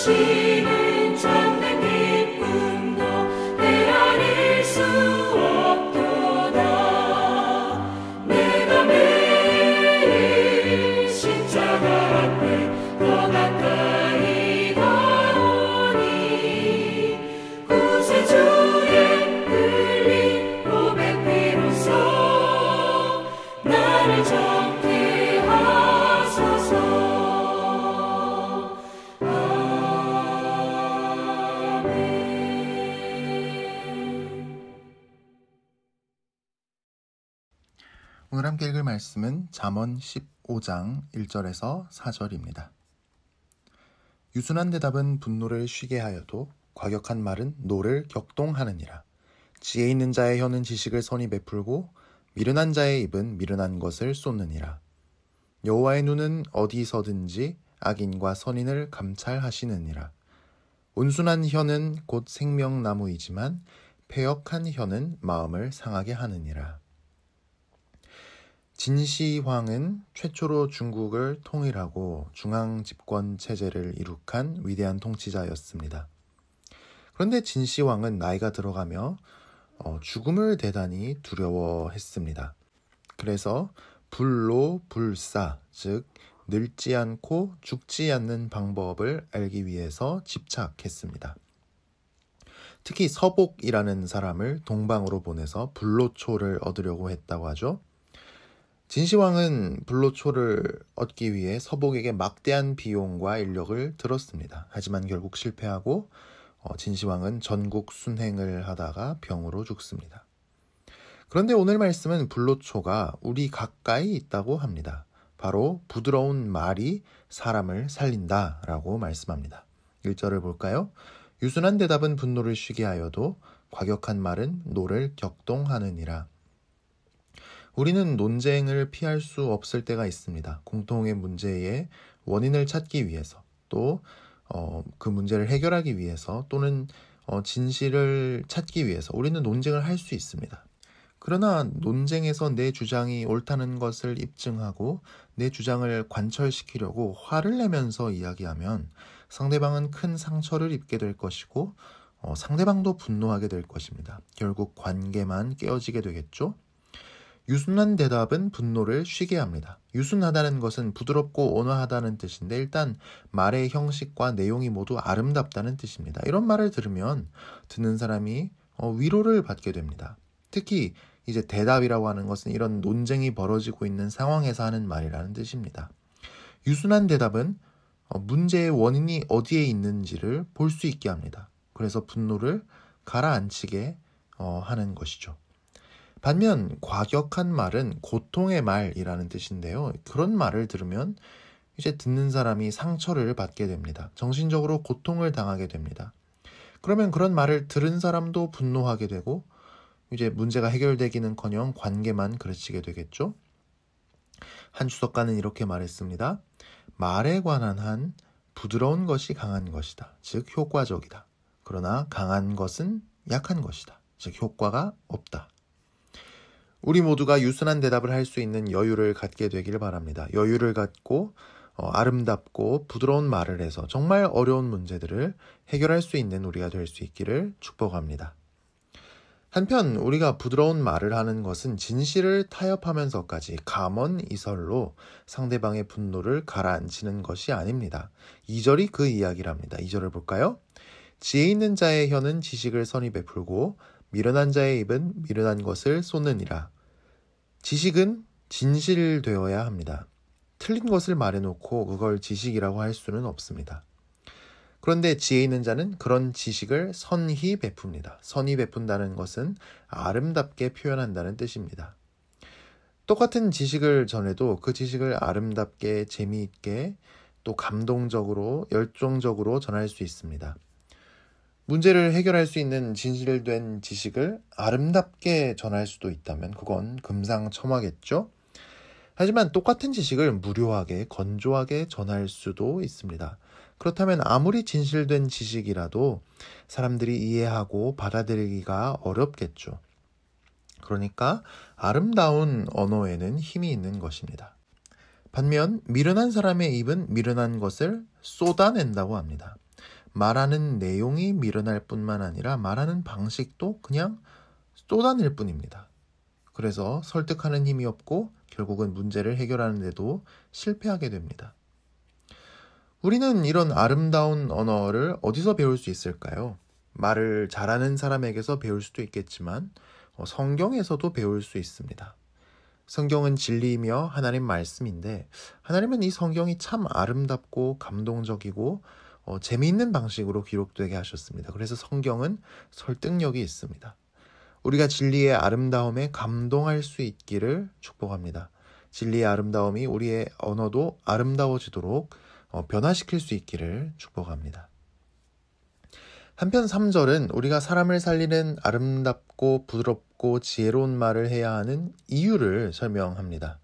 주시는 참된 기쁨도 헤아릴 수 없도다. 내가 매일 십자가 앞에 더 가까이 가오니 구세주의 흘린 보배 피로써 나를 정케 하소서. 오늘 함께 읽을 말씀은 잠언 15장 1절에서 4절입니다. 유순한 대답은 분노를 쉬게 하여도 과격한 말은 노를 격동하느니라. 지혜 있는 자의 혀는 지식을 선히 베풀고 미련한 자의 입은 미련한 것을 쏟느니라. 여호와의 눈은 어디서든지 악인과 선인을 감찰하시느니라. 온순한 혀는 곧 생명나무이지만 패역한 혀는 마음을 상하게 하느니라. 진시황은 최초로 중국을 통일하고 중앙 집권 체제를 이룩한 위대한 통치자였습니다. 그런데 진시황은 나이가 들어가며 죽음을 대단히 두려워했습니다. 그래서 불로불사, 즉 늙지 않고 죽지 않는 방법을 알기 위해서 집착했습니다. 특히 서복이라는 사람을 동방으로 보내서 불로초를 얻으려고 했다고 하죠. 진시황은 불로초를 얻기 위해 서복에게 막대한 비용과 인력을 들었습니다. 하지만 결국 실패하고 진시황은 전국 순행을 하다가 병으로 죽습니다. 그런데 오늘 말씀은 불로초가 우리 가까이 있다고 합니다. 바로 부드러운 말이 사람을 살린다라고 말씀합니다. 1절을 볼까요? 유순한 대답은 분노를 쉬게 하여도 과격한 말은 노를 격동하느니라. 우리는 논쟁을 피할 수 없을 때가 있습니다. 공통의 문제의 원인을 찾기 위해서 또 그 문제를 해결하기 위해서 또는 진실을 찾기 위해서 우리는 논쟁을 할 수 있습니다. 그러나 논쟁에서 내 주장이 옳다는 것을 입증하고 내 주장을 관철시키려고 화를 내면서 이야기하면 상대방은 큰 상처를 입게 될 것이고 상대방도 분노하게 될 것입니다. 결국 관계만 깨어지게 되겠죠. 유순한 대답은 분노를 쉬게 합니다. 유순하다는 것은 부드럽고 온화하다는 뜻인데 일단 말의 형식과 내용이 모두 아름답다는 뜻입니다. 이런 말을 들으면 듣는 사람이 위로를 받게 됩니다. 특히 이제 대답이라고 하는 것은 이런 논쟁이 벌어지고 있는 상황에서 하는 말이라는 뜻입니다. 유순한 대답은 문제의 원인이 어디에 있는지를 볼 수 있게 합니다. 그래서 분노를 가라앉히게 하는 것이죠. 반면 과격한 말은 고통의 말이라는 뜻인데요. 그런 말을 들으면 이제 듣는 사람이 상처를 받게 됩니다. 정신적으로 고통을 당하게 됩니다. 그러면 그런 말을 들은 사람도 분노하게 되고 이제 문제가 해결되기는커녕 관계만 그르치게 되겠죠. 한 주석가는 이렇게 말했습니다. 말에 관한 한 부드러운 것이 강한 것이다. 즉 효과적이다. 그러나 강한 것은 약한 것이다. 즉 효과가 없다. 우리 모두가 유순한 대답을 할 수 있는 여유를 갖게 되길 바랍니다. 여유를 갖고 아름답고 부드러운 말을 해서 정말 어려운 문제들을 해결할 수 있는 우리가 될 수 있기를 축복합니다. 한편 우리가 부드러운 말을 하는 것은 진실을 타협하면서까지 감언이설로 상대방의 분노를 가라앉히는 것이 아닙니다. 2절이 그 이야기를 합니다. 2절을 볼까요? 지혜 있는 자의 혀는 지식을 선히 베풀고 미련한 자의 입은 미련한 것을 쏟느니라. 지식은 진실되어야 합니다. 틀린 것을 말해놓고 그걸 지식이라고 할 수는 없습니다. 그런데 지혜 있는 자는 그런 지식을 선히 베풉니다. 선히 베푼다는 것은 아름답게 표현한다는 뜻입니다. 똑같은 지식을 전해도 그 지식을 아름답게 재미있게 또 감동적으로 열정적으로 전할 수 있습니다. 문제를 해결할 수 있는 진실된 지식을 아름답게 전할 수도 있다면 그건 금상첨화겠죠? 하지만 똑같은 지식을 무료하게 건조하게 전할 수도 있습니다. 그렇다면 아무리 진실된 지식이라도 사람들이 이해하고 받아들이기가 어렵겠죠. 그러니까 아름다운 언어에는 힘이 있는 것입니다. 반면 미련한 사람의 입은 미련한 것을 쏟아낸다고 합니다. 말하는 내용이 미련할 뿐만 아니라 말하는 방식도 그냥 쏟아낼 뿐입니다. 그래서 설득하는 힘이 없고 결국은 문제를 해결하는 데도 실패하게 됩니다. 우리는 이런 아름다운 언어를 어디서 배울 수 있을까요? 말을 잘하는 사람에게서 배울 수도 있겠지만 성경에서도 배울 수 있습니다. 성경은 진리이며 하나님 말씀인데 하나님은 이 성경이 참 아름답고 감동적이고 재미있는 방식으로 기록되게 하셨습니다. 그래서 성경은 설득력이 있습니다. 우리가 진리의 아름다움에 감동할 수 있기를 축복합니다. 진리의 아름다움이 우리의 언어도 아름다워지도록 변화시킬 수 있기를 축복합니다. 한편 3절은 우리가 사람을 살리는 아름답고 부드럽고 지혜로운 말을 해야 하는 이유를 설명합니다.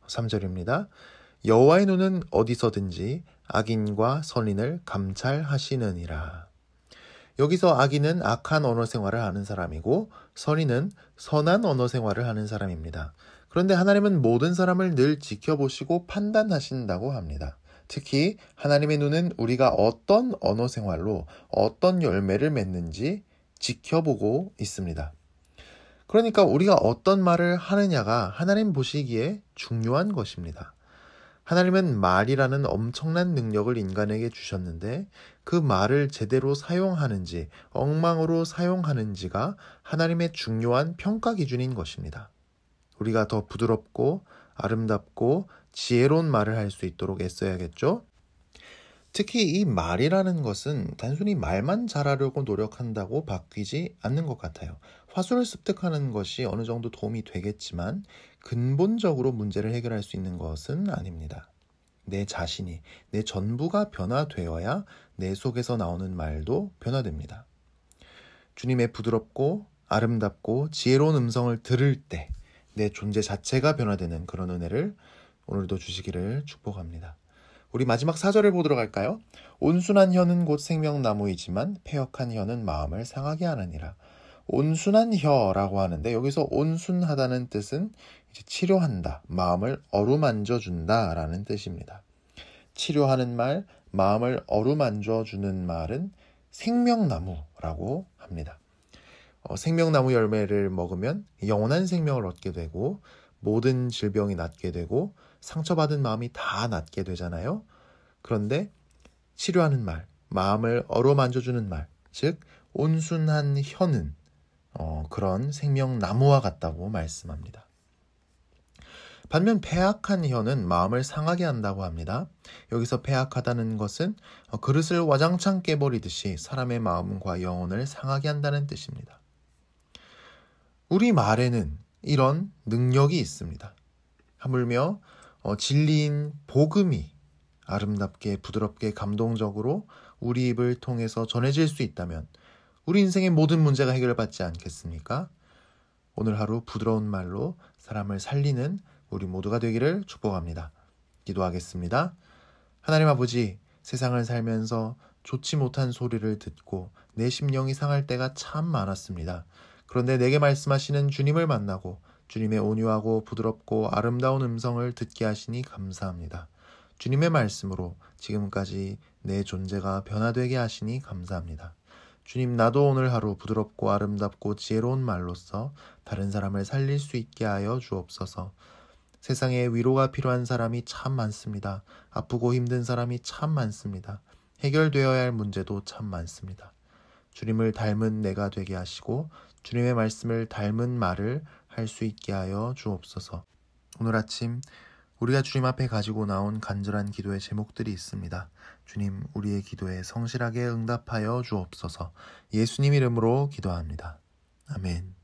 3절입니다. 여호와의 눈은 어디서든지 악인과 선인을 감찰하시느니라. 여기서 악인은 악한 언어 생활을 하는 사람이고 선인은 선한 언어 생활을 하는 사람입니다. 그런데 하나님은 모든 사람을 늘 지켜보시고 판단하신다고 합니다. 특히 하나님의 눈은 우리가 어떤 언어 생활로 어떤 열매를 맺는지 지켜보고 있습니다. 그러니까 우리가 어떤 말을 하느냐가 하나님 보시기에 중요한 것입니다. 하나님은 말이라는 엄청난 능력을 인간에게 주셨는데 그 말을 제대로 사용하는지 엉망으로 사용하는지가 하나님의 중요한 평가 기준인 것입니다. 우리가 더 부드럽고 아름답고 지혜로운 말을 할 수 있도록 애써야겠죠? 특히 이 말이라는 것은 단순히 말만 잘하려고 노력한다고 바뀌지 않는 것 같아요. 화술을 습득하는 것이 어느 정도 도움이 되겠지만 근본적으로 문제를 해결할 수 있는 것은 아닙니다. 내 자신이, 내 전부가 변화되어야 내 속에서 나오는 말도 변화됩니다. 주님의 부드럽고 아름답고 지혜로운 음성을 들을 때 내 존재 자체가 변화되는 그런 은혜를 오늘도 주시기를 축복합니다. 우리 마지막 4절을 보도록 할까요? 온순한 혀는 곧 생명나무이지만 패역한 혀는 마음을 상하게 하느니라. 온순한 혀라고 하는데 여기서 온순하다는 뜻은 이제 치료한다, 마음을 어루만져 준다라는 뜻입니다. 치료하는 말, 마음을 어루만져 주는 말은 생명나무라고 합니다. 생명나무 열매를 먹으면 영원한 생명을 얻게 되고 모든 질병이 낫게 되고 상처받은 마음이 다 낫게 되잖아요. 그런데 치료하는 말, 마음을 어루만져주는 말, 즉 온순한 혀는 그런 생명나무와 같다고 말씀합니다. 반면 패악한 혀는 마음을 상하게 한다고 합니다. 여기서 패악하다는 것은 그릇을 와장창 깨버리듯이 사람의 마음과 영혼을 상하게 한다는 뜻입니다. 우리 말에는 이런 능력이 있습니다. 하물며 진리인 복음이 아름답게 부드럽게 감동적으로 우리 입을 통해서 전해질 수 있다면 우리 인생의 모든 문제가 해결받지 않겠습니까? 오늘 하루 부드러운 말로 사람을 살리는 우리 모두가 되기를 축복합니다. 기도하겠습니다. 하나님 아버지, 세상을 살면서 좋지 못한 소리를 듣고 내 심령이 상할 때가 참 많았습니다. 그런데 내게 말씀하시는 주님을 만나고 주님의 온유하고 부드럽고 아름다운 음성을 듣게 하시니 감사합니다. 주님의 말씀으로 지금까지 내 존재가 변화되게 하시니 감사합니다. 주님, 나도 오늘 하루 부드럽고 아름답고 지혜로운 말로써 다른 사람을 살릴 수 있게 하여 주옵소서. 세상에 위로가 필요한 사람이 참 많습니다. 아프고 힘든 사람이 참 많습니다. 해결되어야 할 문제도 참 많습니다. 주님을 닮은 내가 되게 하시고 주님의 말씀을 닮은 말을 할 수 있게 하여 주옵소서. 오늘 아침 우리가 주님 앞에 가지고 나온 간절한 기도의 제목들이 있습니다. 주님, 우리의 기도에 성실하게 응답하여 주옵소서. 예수님 이름으로 기도합니다. 아멘.